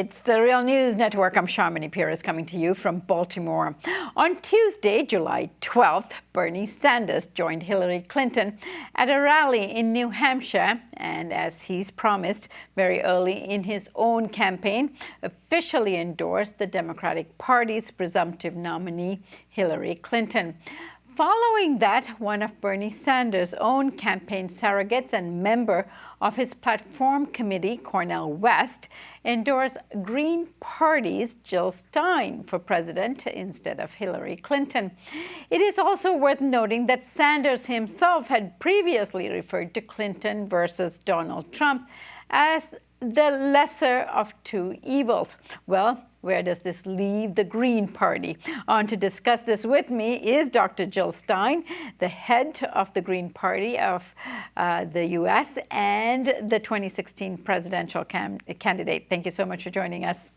It's the Real News Network. I'm Sharmini Pearce coming to you from Baltimore. On Tuesday, July 12th, Bernie Sanders joined Hillary Clinton at a rally in New Hampshire, and as he's promised very early in his own campaign, officially endorsed the Democratic Party's presumptive nominee, Hillary Clinton. Following that, one of Bernie Sanders' own campaign surrogates and member of his platform committee, Cornel West, endorsed Green Party's Jill Stein for president instead of Hillary Clinton. It is also worth noting that Sanders himself had previously referred to Clinton versus Donald Trump as the lesser of two evils. Well, where does this leave the Green Party? On to discuss this with me is Dr. Jill Stein, the head of the Green Party of the U.S. and the 2016 presidential candidate. Thank you so much for joining us.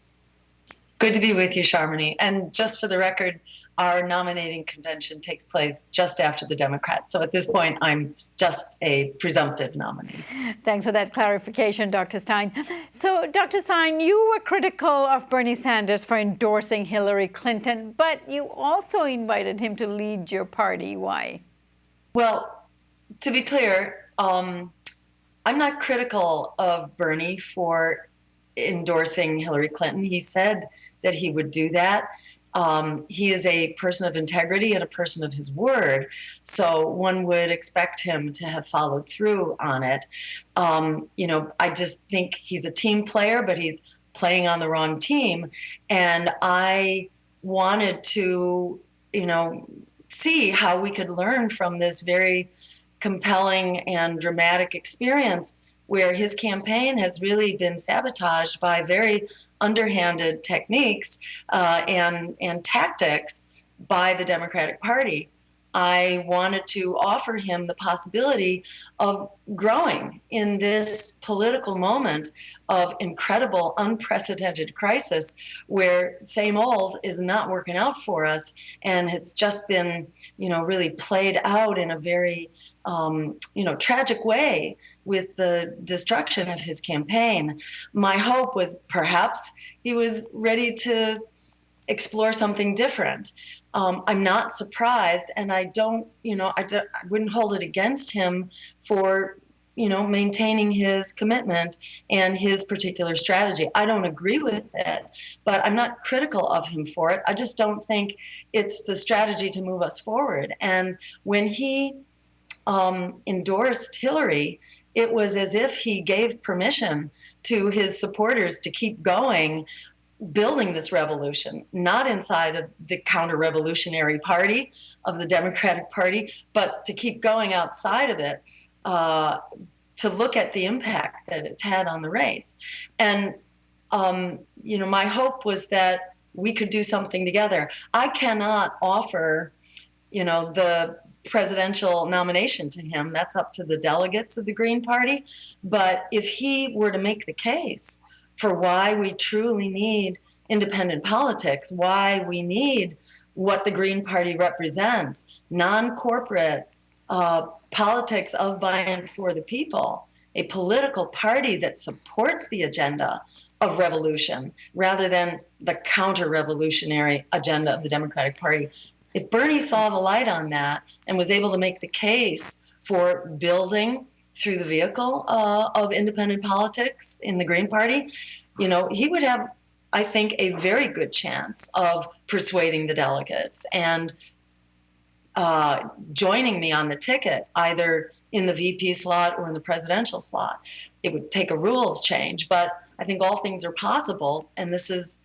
Good to be with you, Sharmini. And just for the record, our nominating convention takes place just after the Democrats. So at this point, I'm just a presumptive nominee. Thanks for that clarification, Dr. Stein. So, Dr. Stein, you were critical of Bernie Sanders for endorsing Hillary Clinton, but you also invited him to lead your party. Why? Well, to be clear, I'm not critical of Bernie for endorsing Hillary Clinton. He said that he would do that. He is a person of integrity and a person of his word, so one would expect him to have followed through on it. I just think he's a team player, but he's playing on the wrong team, and I wanted to, see how we could learn from this very compelling and dramatic experience where his campaign has really been sabotaged by very underhanded techniques and tactics by the Democratic Party. I wanted to offer him the possibility of growing in this political moment of incredible, unprecedented crisis where same old is not working out for us. And it's just been, really played out in a very, tragic way with the destruction of his campaign. My hope was perhaps he was ready to explore something different. I'm not surprised, and I wouldn't hold it against him for, maintaining his commitment and his particular strategy. I don't agree with it, but I'm not critical of him for it. I just don't think it's the strategy to move us forward. And when he endorsed Hillary, it was as if he gave permission to his supporters to keep going, building this revolution, not inside of the counter-revolutionary party of the Democratic Party, but to keep going outside of it, to look at the impact that it's had on the race. And, my hope was that we could do something together. I cannot offer, the presidential nomination to him. That's up to the delegates of the Green Party. But if he were to make the case for why we truly need independent politics, why we need what the Green Party represents, non-corporate politics of, by, and for the people, a political party that supports the agenda of revolution rather than the counter-revolutionary agenda of the Democratic Party. If Bernie saw the light on that and was able to make the case for building through the vehicle of independent politics in the Green Party, he would have, I think, a very good chance of persuading the delegates and joining me on the ticket, either in the VP slot or in the presidential slot. It would take a rules change, but I think all things are possible, and this is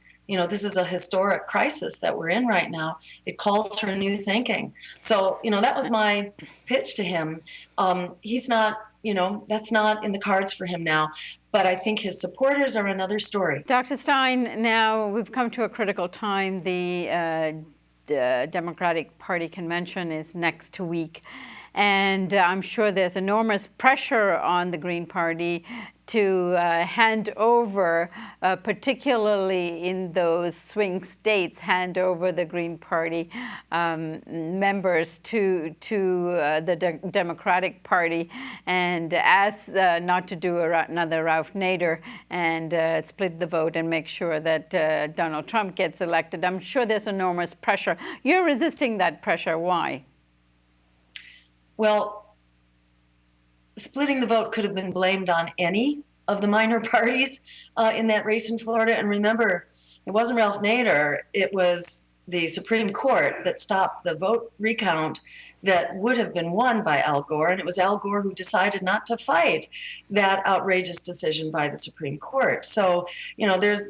a historic crisis that we're in right now. It calls for new thinking. So, that was my pitch to him. He's not, that's not in the cards for him now. But I think his supporters are another story. Dr. Stein, now we've come to a critical time. The Democratic Party convention is next week. And I'm sure there's enormous pressure on the Green Party to hand over, particularly in those swing states, hand over the Green Party members to the Democratic Party, and as not to do another Ralph Nader and split the vote and make sure that Donald Trump gets elected. I'm sure there's enormous pressure. You're resisting that pressure. Why? Well, splitting the vote could have been blamed on any of the minor parties in that race in Florida. And remember, it wasn't Ralph Nader, it was the Supreme Court that stopped the vote recount that would have been won by Al Gore. And it was Al Gore who decided not to fight that outrageous decision by the Supreme Court. So, you know, there's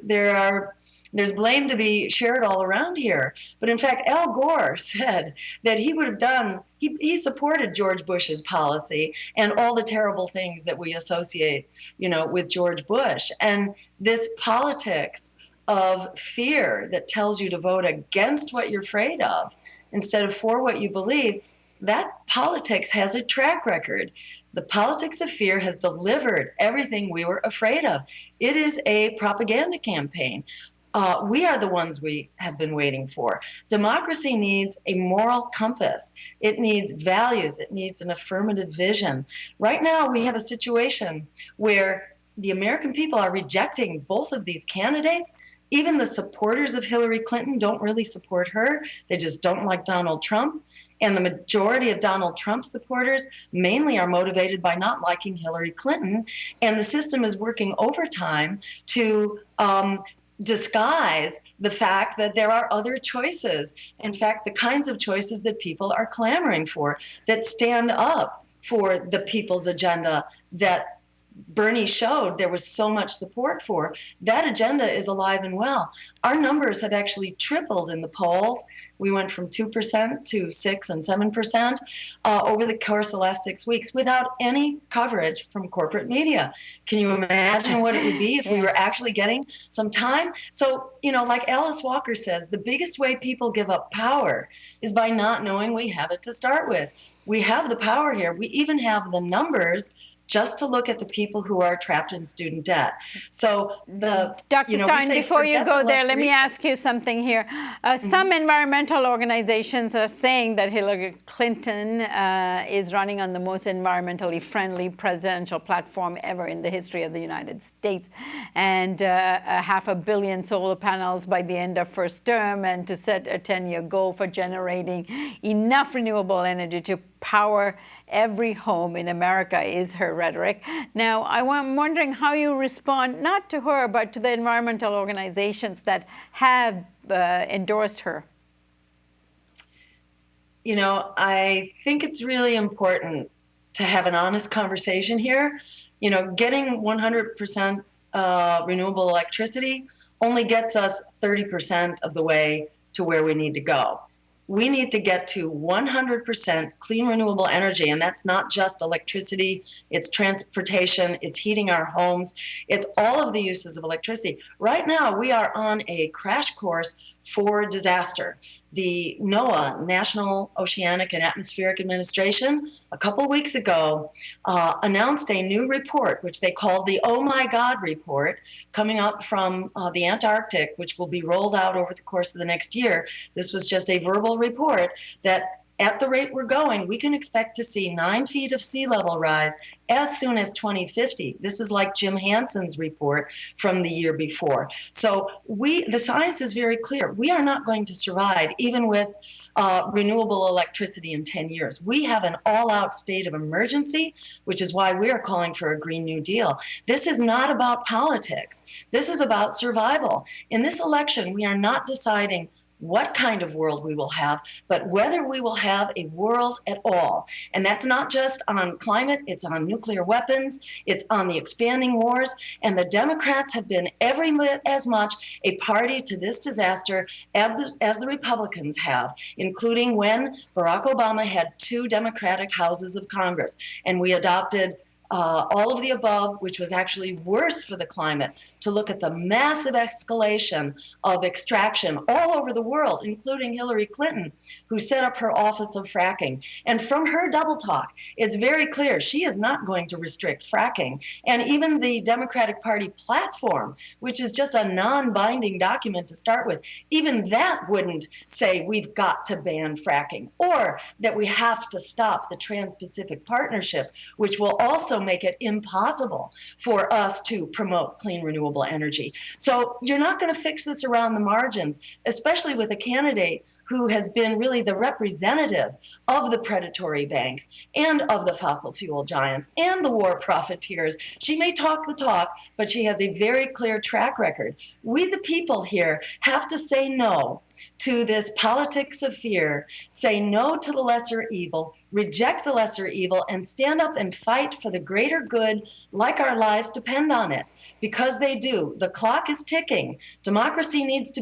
blame to be shared all around here. But in fact, Al Gore said that he would have done, he supported George Bush's policy and all the terrible things that we associate, you know, with George Bush. And this politics of fear that tells you to vote against what you're afraid of instead of for what you believe, that politics has a track record. The politics of fear has delivered everything we were afraid of. It is a propaganda campaign. We are the ones we have been waiting for. Democracy needs a moral compass. It needs values. It needs an affirmative vision. Right now, we have a situation where the American people are rejecting both of these candidates. Even the supporters of Hillary Clinton don't really support her. They just don't like Donald Trump. And the majority of Donald Trump supporters mainly are motivated by not liking Hillary Clinton. And the system is working overtime to disguise the fact that there are other choices. In fact, the kinds of choices that people are clamoring for, that stand up for the people's agenda that Bernie showed there was so much support for, that agenda is alive and well. Our numbers have actually tripled in the polls. We went from 2% to 6 and 7% over the course of the last 6 weeks without any coverage from corporate media. Can you imagine what it would be if we were actually getting some time? So, you know, like Alice Walker says, the biggest way people give up power is by not knowing we have it to start with. We have the power here. We even have the numbers just to look at the people who are trapped in student debt. So Dr. Stein, before you go there, let me ask you something here. Some environmental organizations are saying that Hillary Clinton is running on the most environmentally friendly presidential platform ever in the history of the United States, and 500 million solar panels by the end of first term, and to set a 10-year goal for generating enough renewable energy to power every home in America is her rhetoric. Now, I'm wondering how you respond, not to her, but to the environmental organizations that have endorsed her. You know, I think it's really important to have an honest conversation here. You know, getting 100% renewable electricity only gets us 30% of the way to where we need to go. We need to get to 100% clean renewable energy, and that's not just electricity, it's transportation, it's heating our homes, it's all of the uses of electricity. Right now, we are on a crash course for disaster. The NOAA, National Oceanic and Atmospheric Administration, a couple weeks ago announced a new report, which they called the Oh My God report, coming up from the Antarctic, which will be rolled out over the course of the next year. This was just a verbal report that at the rate we're going, we can expect to see 9 feet of sea level rise as soon as 2050. This is like Jim Hansen's report from the year before. So the science is very clear. We are not going to survive even with renewable electricity in 10 years. We have an all-out state of emergency, which is why we are calling for a Green New Deal. This is not about politics. This is about survival. In this election, we are not deciding what kind of world we will have, but whether we will have a world at all. And that's not just on climate, it's on nuclear weapons, it's on the expanding wars, and the Democrats have been every bit as much a party to this disaster as the Republicans have, including when Barack Obama had 2 Democratic houses of Congress, and we adopted all of the above, which was actually worse for the climate, to look at the massive escalation of extraction all over the world, including Hillary Clinton, who set up her Office of Fracking. And from her double talk, it's very clear she is not going to restrict fracking. And even the Democratic Party platform, which is just a non-binding document to start with, even that wouldn't say we've got to ban fracking or that we have to stop the Trans-Pacific Partnership, which will also make it impossible for us to promote clean renewable energy. So you're not going to fix this around the margins, especially with a candidate who has been really the representative of the predatory banks and of the fossil fuel giants and the war profiteers. She may talk the talk, but she has a very clear track record. We, the people here, have to say no to this politics of fear, say no to the lesser evil, reject the lesser evil, and stand up and fight for the greater good like our lives depend on it. Because they do. The clock is ticking. Democracy needs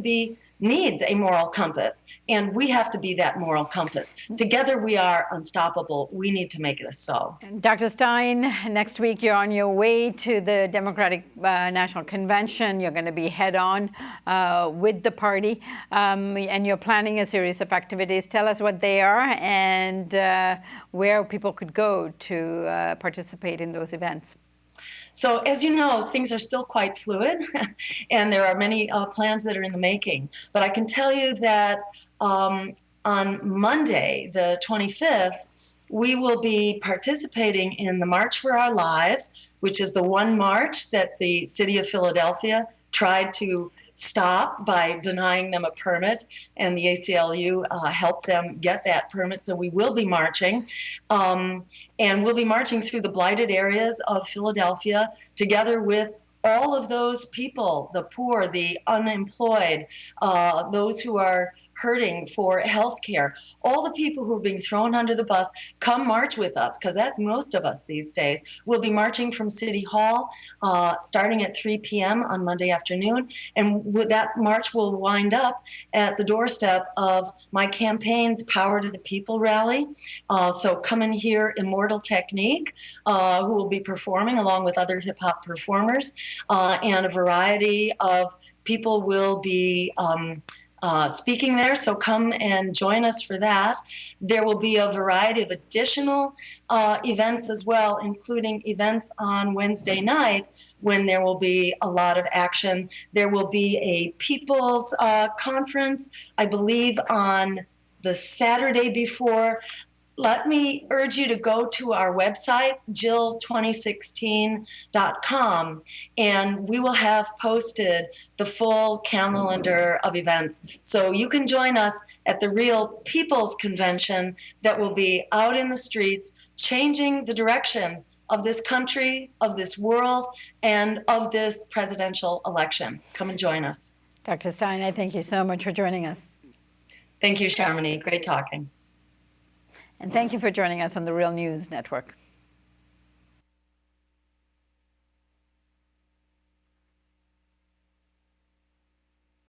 a moral compass, and we have to be that moral compass. Together we are unstoppable. We need to make this so. Dr. Stein, next week you're on your way to the Democratic National Convention. You're going to be head-on with the party, and you're planning a series of activities. Tell us what they are and where people could go to participate in those events. So as you know, things are still quite fluid, and there are many plans that are in the making. But I can tell you that on Monday, the 25th, we will be participating in the March for Our Lives, which is the one march that the city of Philadelphia tried to stop by denying them a permit, and the ACLU helped them get that permit. So we will be marching, and we'll be marching through the blighted areas of Philadelphia together with all of those people, the poor, the unemployed, those who are hurting for health care, all the people who are being thrown under the bus. Come march with us, because that's most of us these days. We'll be marching from City Hall starting at 3 p.m. on Monday afternoon, and that march will wind up at the doorstep of my campaign's Power to the People rally. So come and hear Immortal Technique, who will be performing along with other hip-hop performers, and a variety of people will be speaking there, so come and join us for that. There will be a variety of additional events as well, including events on Wednesday night when there will be a lot of action. There will be a people's conference, I believe, on the Saturday before. Let me urge you to go to our website, jill2016.com, and we will have posted the full calendar of events. So you can join us at the Real People's Convention that will be out in the streets, changing the direction of this country, of this world, and of this presidential election. Come and join us. Dr. Stein, I thank you so much for joining us. Thank you, Sharmini. Great talking. And thank you for joining us on the Real News Network.